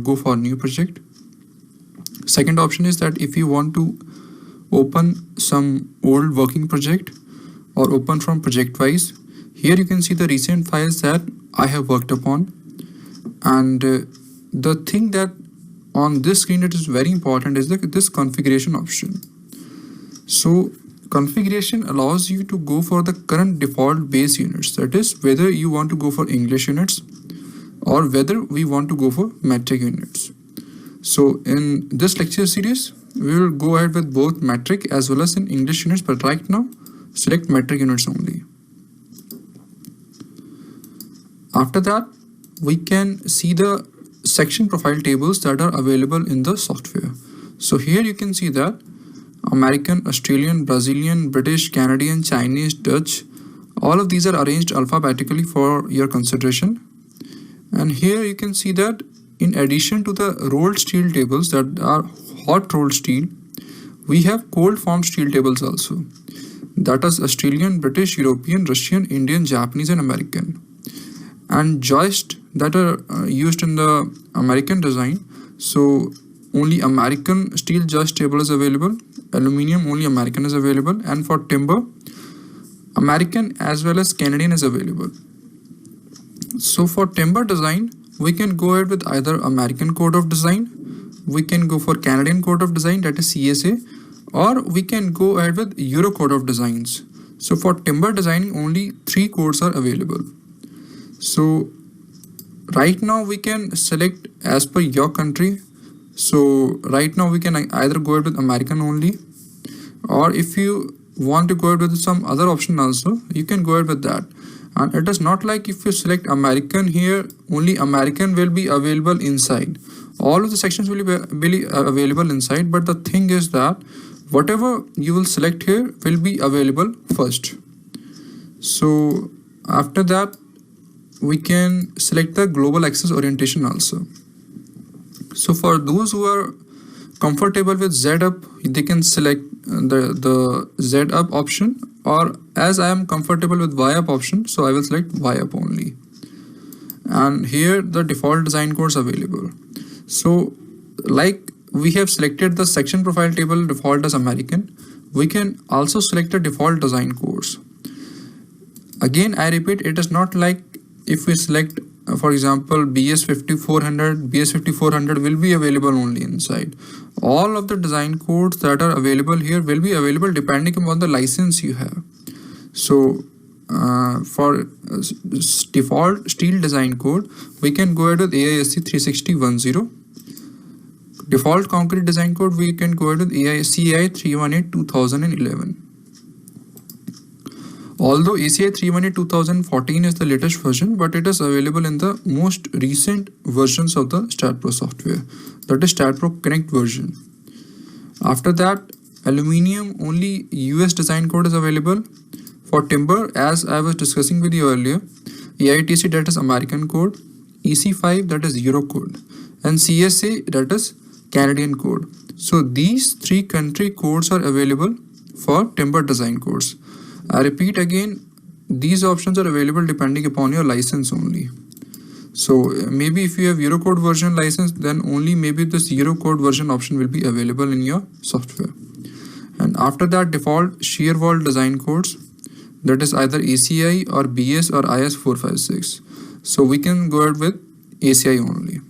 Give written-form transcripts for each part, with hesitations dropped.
go for new project. Second option is that if you want to open some old working project or open from project wise, here you can see the recent files that I have worked upon. And the thing that on this screen that is very important is this configuration option. So configuration allows you to go for the current default base units, that is whether you want to go for English units or whether we want to go for metric units. So in this lecture series we will go ahead with both metric as well as in English units, but right now select metric units only. After that we can see the section profile tables that are available in the software. So here you can see that American, Australian, Brazilian, British, Canadian, Chinese, Dutch, all of these are arranged alphabetically for your consideration. And here you can see that in addition to the rolled steel tables that are hot rolled steel, we have cold formed steel tables also. That is Australian, British, European, Russian, Indian, Japanese and American. And joists that are used in the American design, so only American steel joist table is available, aluminium only American is available, and for timber American as well as Canadian is available. So for timber design we can go ahead with either American code of design, we can go for Canadian code of design, that is CSA, or we can go ahead with Euro code of designs. So for timber designing only 3 codes are available. So right now we can select as per your country. So right now we can either go ahead with American only, or if you want to go ahead with some other option also, you can go ahead with that. And it is not like if you select American here, only American will be available inside. All of the sections will be available inside, but the thing is that whatever you will select here will be available first. So after that we can select the global access orientation also. So for those who are comfortable with Z up, they can select the Z up option, or as I am comfortable with Y up option, so I will select Y up only. And here the default design codes available. So like we have selected the section profile table default as American, we can also select the default design codes. Again I repeat, it is not like if we select for example BS5400, BS5400 will be available only inside. All of the design codes that are available here will be available depending upon the license you have. So for default steel design code we can go ahead with AISC 36010. Default concrete design code we can go ahead with ACI 318 2011. Although ACI 318 2014 is the latest version, but it is available in the most recent versions of the StatPro software, that is StatPro Connect version. After that, aluminium only US design code is available. For timber, as I was discussing with you earlier, AITC that is American code, EC5 that is Euro code, and CSA that is Canadian code. So these 3 country codes are available for timber design codes. I repeat again, these options are available depending upon your license only. So maybe if you have Eurocode version license, then only maybe this Eurocode version option will be available in your software. And after that, default shear wall design codes, that is either ACI or BS or IS 456. So we can go ahead with ACI only.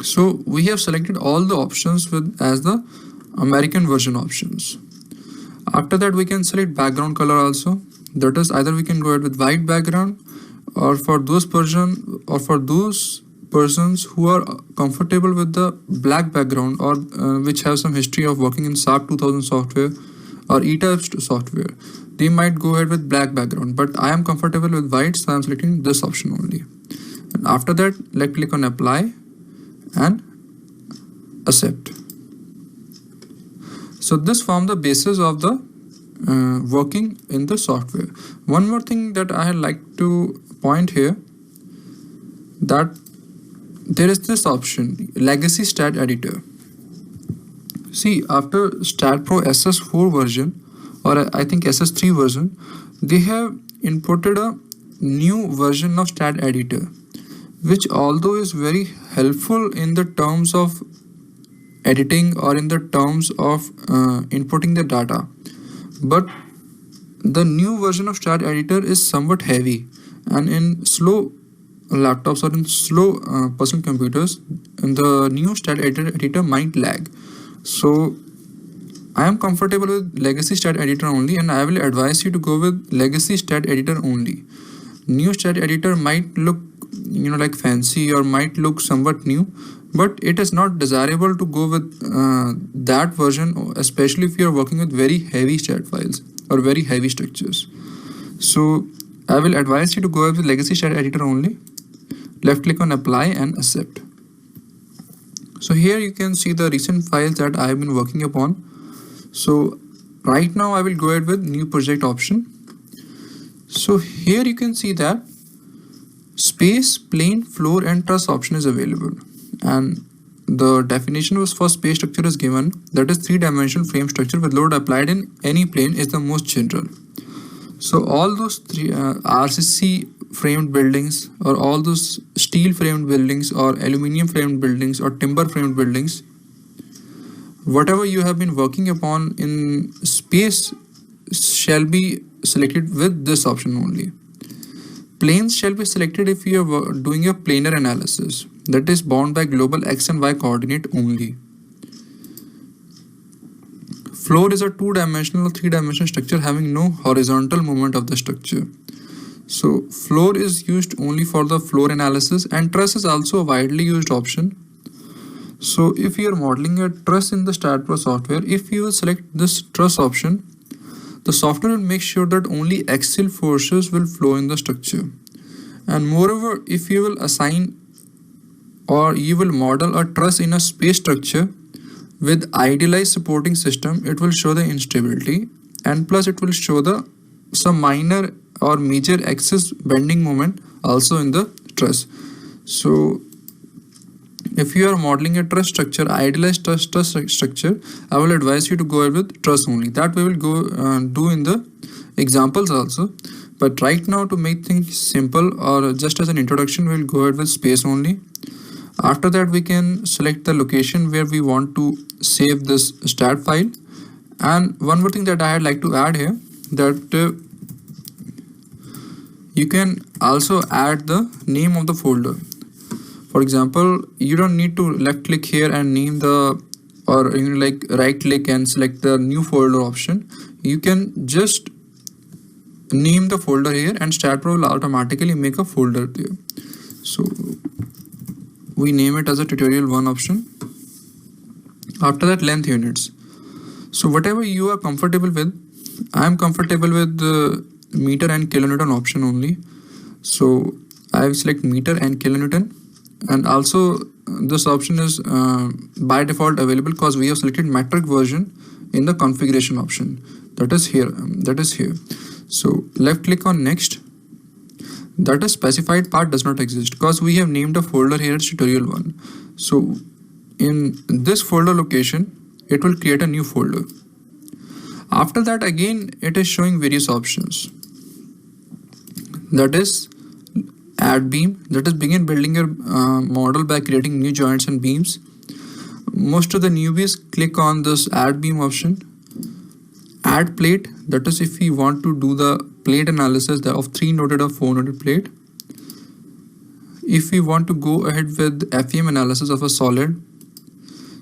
So we have selected all the options with as the American version options. After that we can select background color also, that is either we can go ahead with white background, or for those persons who are comfortable with the black background or which have some history of working in SAP 2000 software or ETABS software, they might go ahead with black background, but I am comfortable with white, so I am selecting this option only. And after that let's click on apply and accept. So this forms the basis of the working in the software. One more thing that I like to point here, that there is this option legacy stat editor. See, after StatPro SS4 version, or I think SS3 version, they have inputted a new version of stat editor, which although is very helpful in the terms of editing or in the terms of inputting the data, but the new version of Stat Editor is somewhat heavy, and in slow laptops or in slow personal computers, the new Stat Editor might lag. So I am comfortable with Legacy Stat Editor only, and I will advise you to go with Legacy Stat Editor only. New Stat Editor might look like fancy or might look somewhat new, but it is not desirable to go with that version, especially if you are working with very heavy stat files or very heavy structures. So I will advise you to go with Legacy Stat Editor only. Left click on apply and accept. So here you can see the recent files that I have been working upon. So right now I will go ahead with new project option. So here you can see that space, plane, floor and truss option is available, and the definition was for space structure is given, that is 3-dimensional frame structure with load applied in any plane is the most general. So all those three RCC framed buildings or all those steel framed buildings or aluminium framed buildings or timber framed buildings, whatever you have been working upon in space shall be selected with this option only. Planes shall be selected if you are doing a planar analysis, that is bound by global x and y coordinate only. Floor is a 2-dimensional or 3-dimensional structure having no horizontal movement of the structure. So floor is used only for the floor analysis, and truss is also a widely used option. So if you are modeling a truss in the StatPro software, if you will select this truss option, the software will make sure that only axial forces will flow in the structure. And moreover, if you will assign or you will model a truss in a space structure with idealized supporting system, it will show the instability, and plus it will show the some minor or major axis bending moment also in the truss. So if you are modeling a truss structure, idealized truss structure, I will advise you to go ahead with truss only. That we will go do in the examples also. But right now, to make things simple or just as an introduction, we will go ahead with space only. After that, we can select the location where we want to save this stat file. And one more thing that I would like to add here, that you can also add the name of the folder. For example, you don't need to left click here and name the, or like right click and select the new folder option. You can just name the folder here and StatPro will automatically make a folder there. So we name it as a tutorial 1 option. After that, length units. So whatever you are comfortable with, I am comfortable with the meter and kilonewton option only. So I will select meter and kilonewton. And also this option is by default available because we have selected metric version in the configuration option, that is here. So left click on next. That is specified part does not exist because we have named a folder here as tutorial 1. So in this folder location, it will create a new folder. After that, again it is showing various options, that is add beam, that is begin building your model by creating new joints and beams. Most of the newbies click on this add beam option. Add plate, that is if we want to do the plate analysis of 3-noded or 4-noded plate. If we want to go ahead with FEM analysis of a solid.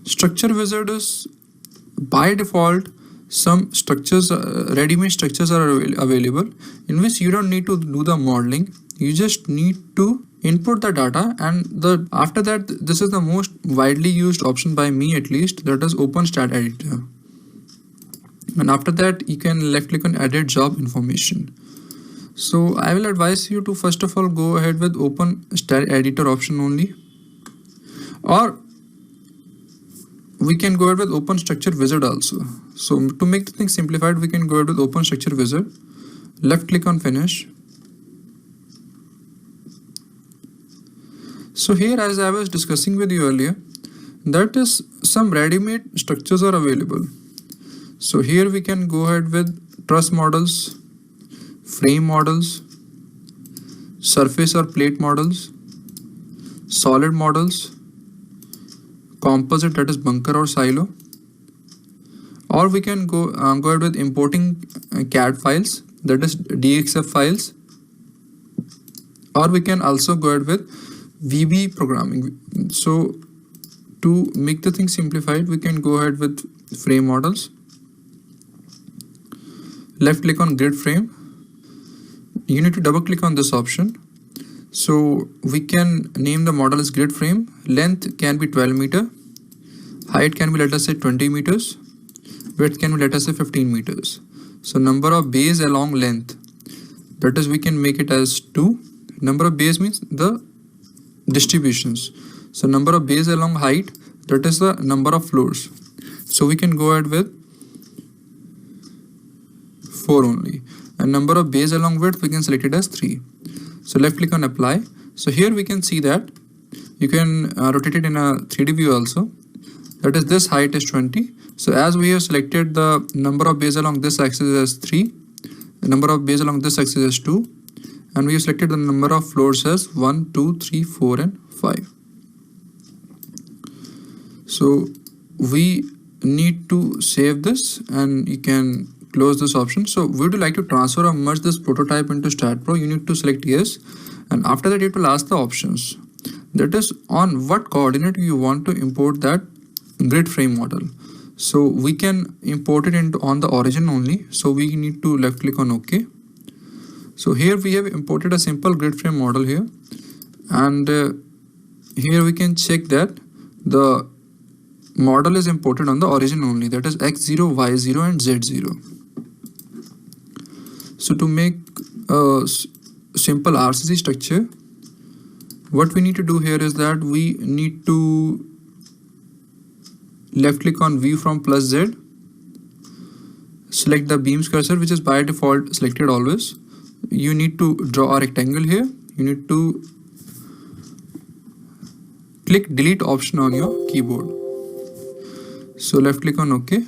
Structure wizard is by default some structures, ready-made structures are available in which you don't need to do the modeling. You just need to input the data, and after that, this is the most widely used option by me at least, that is open stat editor. And after that, you can left click on edit job information. So I will advise you to first of all go ahead with open stat editor option only, or we can go ahead with open structure wizard also. So to make the thing simplified, we can go ahead with open structure wizard. Left click on finish. So here, as I was discussing with you earlier, that is some ready-made structures are available. So here we can go ahead with truss models, frame models, surface or plate models. solid models, composite, that is bunker or silo, or we can go ahead with importing CAD files, that is DXF files, or we can also go ahead with VB programming. So to make the thing simplified, we can go ahead with frame models. Left click on grid frame. You need to double click on this option. So we can name the model as grid frame. Length can be 12 meter. Height can be, let us say, 20 meters. Width can be, let us say, 15 meters. So number of bays along length, that is, we can make it as 2. Number of bays means the distributions. So number of bays along height, that is the number of floors. So we can go ahead with 4 only. And number of bays along width, we can select it as 3. So left click on apply. So here we can see that you can rotate it in a 3D view also. That is, this height is 20. So as we have selected the number of bays along this axis as 3, the number of bays along this axis as 2, and we have selected the number of floors as 1, 2, 3, 4 and 5. So we need to save this and you can close this option. So would you like to transfer or merge this prototype into StatPro? You need to select yes, and after that it will ask the options, that is, on what coordinate you want to import that grid frame model. So we can import it into on the origin only. So we need to left click on OK. So here we have imported a simple grid frame model here, and here we can check that the model is imported on the origin only, that is x0, y0 and z0. So to make a simple RCC structure, what we need to do here is that we need to left click on view from plus Z, select the beams cursor, which is by default selected always. You need to draw a rectangle here. You need to click delete option on your keyboard. So left click on OK.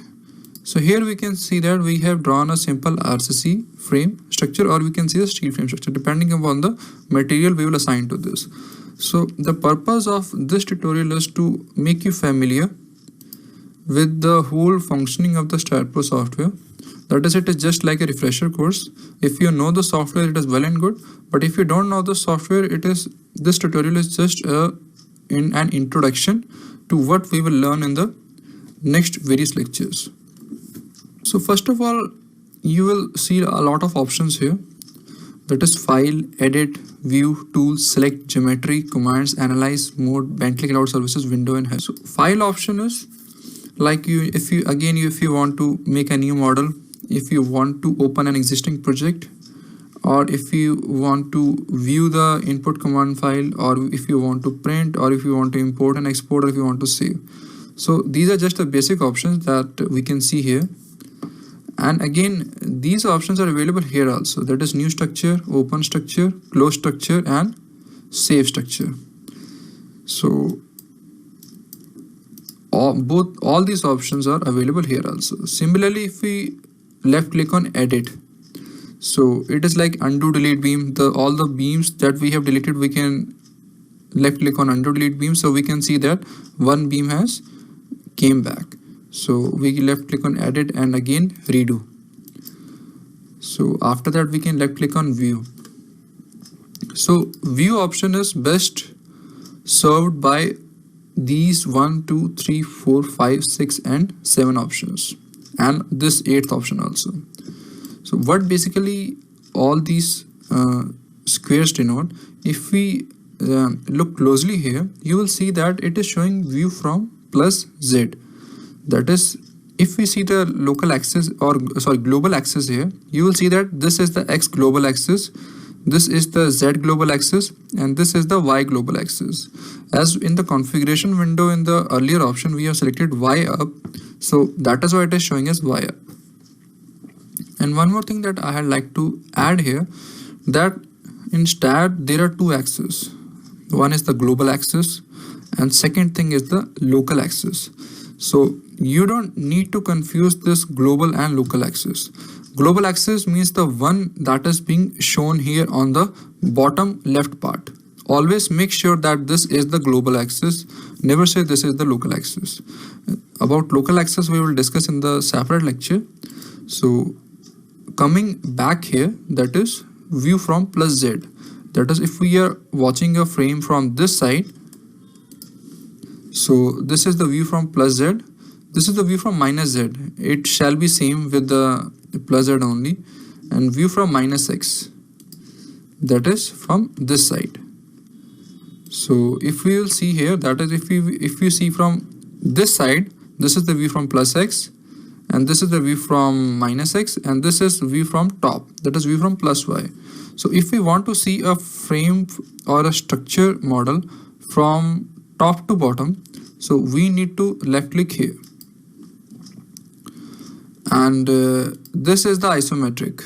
So here we can see that we have drawn a simple RCC frame structure, or we can see the steel frame structure depending upon the material we will assign to this. So the purpose of this tutorial is to make you familiar with the whole functioning of the StatPro software. That is, it is just like a refresher course. If you know the software, it is well and good, but if you don't know the software, this tutorial is just in an introduction to what we will learn in the next various lectures. So first of all, you will see a lot of options here, that is file, edit, view, tools, select, geometry, commands, analyze, mode, Bentley Cloud Services, window and help. So file option is like if you want to make a new model, if you want to open an existing project, or if you want to view the input command file, or if you want to print, or if you want to import and export, or if you want to save. So these are just the basic options that we can see here. And again, these options are available here also, that is new structure, open structure, close structure and save structure. So all these options are available here also. Similarly, if we left click on edit, so it is like undo delete beam. All the beams that we have deleted, we can left click on undo delete beam, so we can see that one beam has came back. So we left click on edit and again redo. So after that we can left click on view. So view option is best served by these 1, 2, 3, 4, 5, 6 and 7 options, and this 8th option also. So what basically all these squares denote, if we look closely here, you will see that it is showing view from plus Z. That is, if we see the local axis, or sorry, global axis here, you will see that this is the X global axis, this is the Z global axis, and this is the Y global axis. As in the configuration window in the earlier option, we have selected Y up, so that is why it is showing as Y up. And one more thing that I had like to add here, that in STAT there are two axes. One is the global axis and second thing is the local axis. So you don't need to confuse this global and local axis. Global axis means the one that is being shown here on the bottom left part. always make sure that this is the global axis. Never say this is the local axis. About local axis we will discuss in the separate lecture. So coming back here, that is view from plus Z. That is, if we are watching a frame from this side, so this is the view from plus Z. This is the view from minus Z. It shall be same with the plus Z only. And view from minus X, that is from this side. So if we will see here, that is, if you see from this side, this is the view from plus X, and this is the view from minus X, and this is view from top, that is view from plus Y. So if we want to see a frame or a structure model from top to bottom, so we need to left click here, and this is the isometric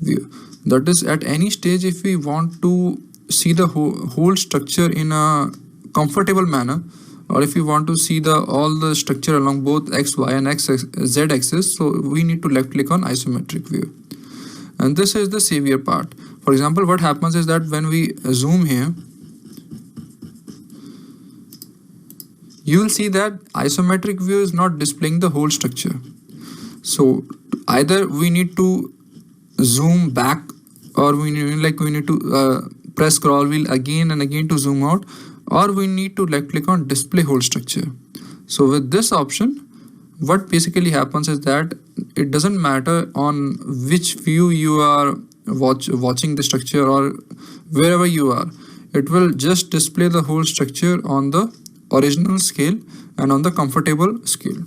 view. That is, at any stage, if we want to see the whole structure in a comfortable manner, or if you want to see all the structure along both X, Y and Z axis, so we need to left click on isometric view. And this is the savior part. For example, what happens is that when we zoom here, you will see that isometric view is not displaying the whole structure. So either we need to zoom back, or we need to press scroll wheel again and again to zoom out, or we need to left click on display whole structure. So with this option, what basically happens is that it doesn't matter on which view you are watching the structure, or wherever you are, it will just display the whole structure on the original scale and on the comfortable scale.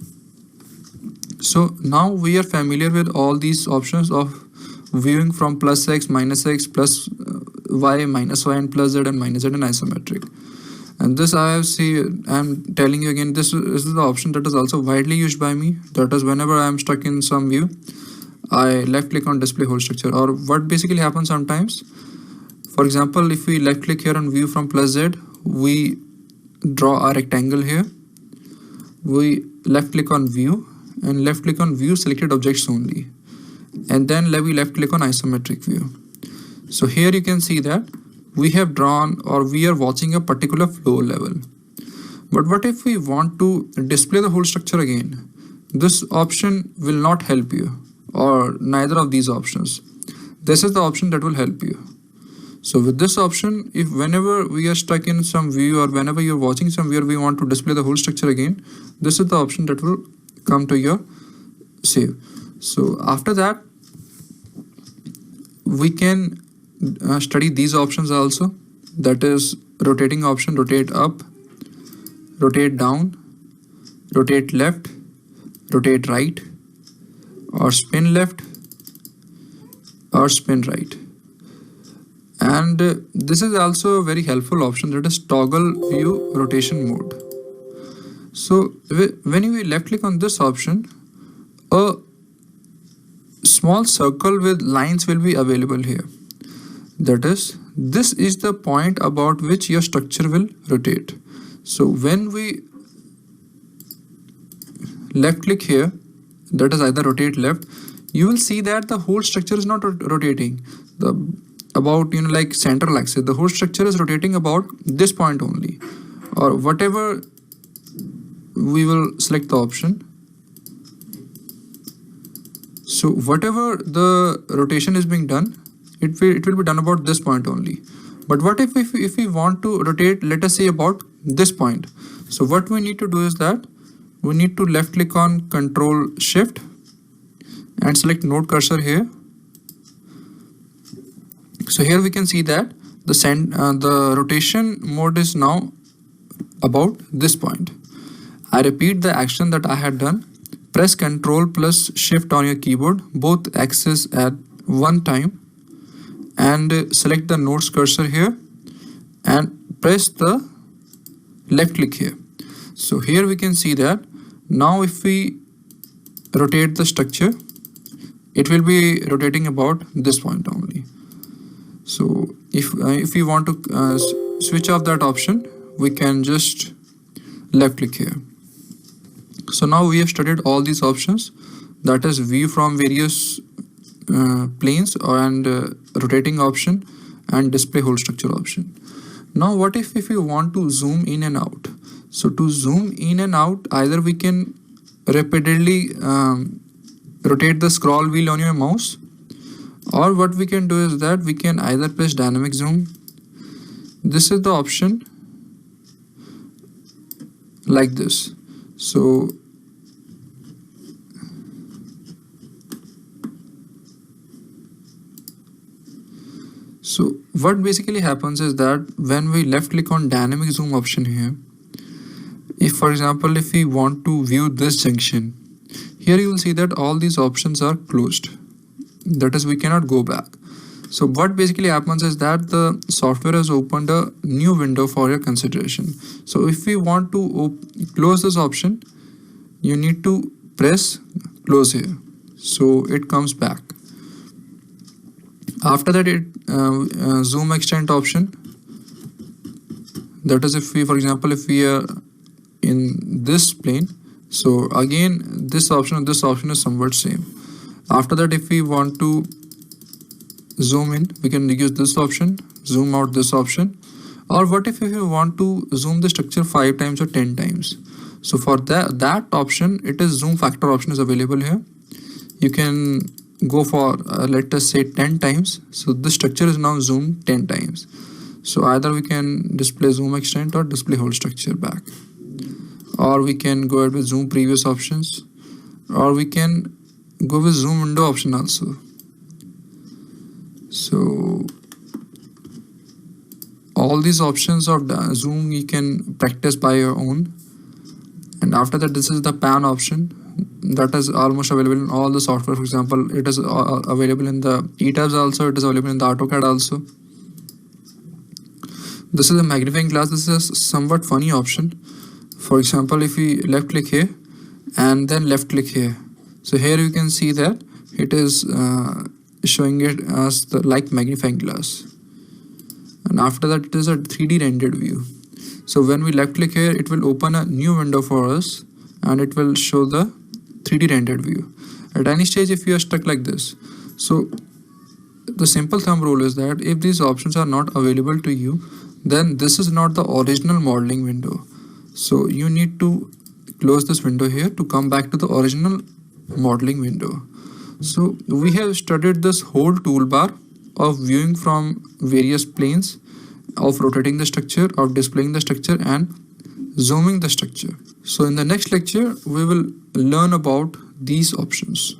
So now we are familiar with all these options of viewing from plus X, minus X, plus Y, minus Y, and plus Z, and minus Z, and isometric. And this I'm telling you again, this is the option that is also widely used by me. That is, whenever I am stuck in some view, I left click on display whole structure. Or what basically happens sometimes, for example, if we left click here on view from plus Z, we draw a rectangle here, we left click on view, and left click on view selected objects only, and then we left click on isometric view. So here you can see that we have drawn, or we are watching a particular floor level. But what if we want to display the whole structure again? This option will not help you, or neither of these options. This is the option that will help you. So with this option, if whenever we are stuck in some view, or whenever you're watching some view, we want to display the whole structure again, this is the option that will come to your save. So after that, we can study these options also. That is rotating option, rotate up, rotate down, rotate left, rotate right, or spin left, or spin right. And this is also a very helpful option, that is toggle view rotation mode. So when you left click on this option, a small circle with lines will be available here. That is, this is the point about which your structure will rotate. So when we left click here, that is either rotate left, you will see that the whole structure is not rotating about like central axis. The whole structure is rotating about this point only, or whatever. We will select the option. So whatever the rotation is being done, it will be done about this point only. But what if we want to rotate, let us say, about this point? So what we need to do is that we need to left click on Control Shift and select node cursor here. So here we can see that the rotation mode is now about this point. I repeat the action that I had done. Press Ctrl plus Shift on your keyboard, both axes at one time, and select the nodes cursor here and press the left click here. So here we can see that now if we rotate the structure, it will be rotating about this point only. So if we want to switch off that option, we can just left click here. So now we have studied all these options, that is view from various planes and rotating option and display whole structure option. Now what if you want to zoom in and out? So to zoom in and out, either we can repeatedly rotate the scroll wheel on your mouse, or what we can do is that we can either press dynamic zoom. This is the option like this. So what basically happens is that when we left click on dynamic zoom option here, if for example if we want to view this junction, here you will see that all these options are closed. That is, we cannot go back. So what basically happens is that the software has opened a new window for your consideration. So if we want to close this option, you need to press close here. So it comes back. After that, it zoom extent option. That is, if we, for example, if we are in this plane, so again this option and this option is somewhat same. After that, if we want to zoom in, we can use this option, zoom out this option. Or what if you want to zoom the structure 5 times or 10 times? So for that option, it is zoom factor option is available here. You can go for let us say 10 times. So this structure is now zoomed 10 times. So either we can display zoom extent or display whole structure back, or we can go ahead with zoom previous options, or we can go with zoom window option also. So all these options of zoom you can practice by your own. And after that, this is the pan option that is almost available in all the software. For example, it is available in the ETABS also, it is available in the AutoCAD also. This is a magnifying glass. This is a somewhat funny option. For example, if we left click here and then left click here, so here you can see that it is showing it as the like magnifying glass, and after that it is a 3D rendered view. So when we left click here, it will open a new window for us and it will show the 3D rendered view. At any stage, if you are stuck like this, so the simple thumb rule is that if these options are not available to you, then this is not the original modeling window. So you need to close this window here to come back to the original modeling window. So we have studied this whole toolbar of viewing from various planes, of rotating the structure, of displaying the structure, and zooming the structure. So in the next lecture, we will learn about these options.